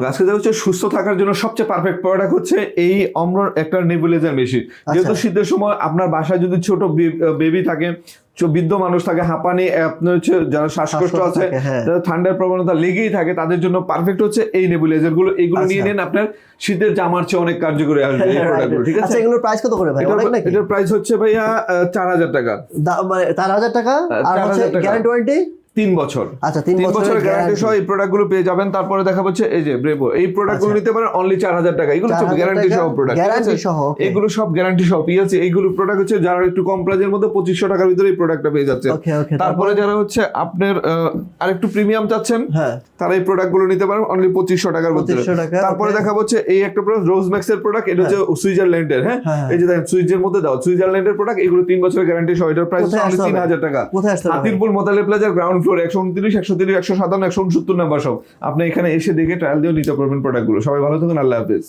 আজকে যা হচ্ছে সুস্থ থাকার জন্য সবচেয়ে পারফেক্ট প্রোডাক্ট হচ্ছে এই অমরর একটা নেবুলাইজার মেশিন। যেহেতু শীতের সময় আপনার বাসায় যদি ছোট বেবি থাকে, বৃদ্ধ মানুষ থাকে, হাঁপানি, আপনার হচ্ছে যারা শ্বাসকষ্ট আছে, যারা ঠান্ডার প্রবণতা লেগেই থাকে, তাদের জন্য পারফেক্ট হচ্ছে এই নেবুলাইজার গুলো। এইগুলো নিয়ে নেন, আপনার শীতের জামার চেয়ে অনেক কার্যকরী আসবে এই প্রোডাক্টগুলো। ঠিক আছে, এগুলোর প্রাইস কত করে ভাই? এটার প্রাইস হচ্ছে ভাইয়া 4000 টাকা। মানে 4000 টাকা। আর হচ্ছে গ্যারান্টি ওয়ারেন্টি 3 বছর। আচ্ছা, 3 বছরের গ্যারান্টি সহ এই প্রোডাক্টগুলো পেয়ে যাবেন। তারপরে দেখা যাচ্ছে এই যে ব্রেভো, এই প্রোডাক্টগুলো নিতে পারেন অনলি 4000 টাকা। এগুলো সব গ্যারান্টি সহ প্রোডাক্ট, গ্যারান্টি সহ, এগুলো সব গ্যারান্টি সহ পিএলসি। এইগুলো প্রোডাক্ট হচ্ছে যারা একটু কম প্রাইসের মধ্যে 2500 টাকার ভিতরে এই প্রোডাক্টটা পেয়ে যাচ্ছে। তারপরে যারা হচ্ছে আপনার আরেকটু প্রিমিয়াম চাচ্ছেন, তারা এই প্রোডাক্টগুলো নিতে পারেন অনলি 2500 টাকার মধ্যে। তারপরে দেখা যাচ্ছে এই একটা প্রোডাক্ট রোজ ম্যাক্স এর প্রোডাক্ট, এটা হচ্ছে সুইজারল্যান্ডের। হ্যাঁ, এই যে দেখেন সুইজের মধ্যে দাও, সুইজারল্যান্ডের প্রোডাক্ট। এগুলো 3 বছরের গ্যারান্টি সহ। এটার প্রাইস অনলি 3000 টাকা। হাতিরপুল মোতালে প্লাজার গ্রাউন্ড ফ্লোর 129, 130, 157, 169 নাম্বার সব। আপনি এখানে এসে দেখে ট্রায়াল দিয়ে নিতে পারবেন প্রোডাক্টগুলো। সবাই ভালো থাকুন, আল্লাহ হাফেজ।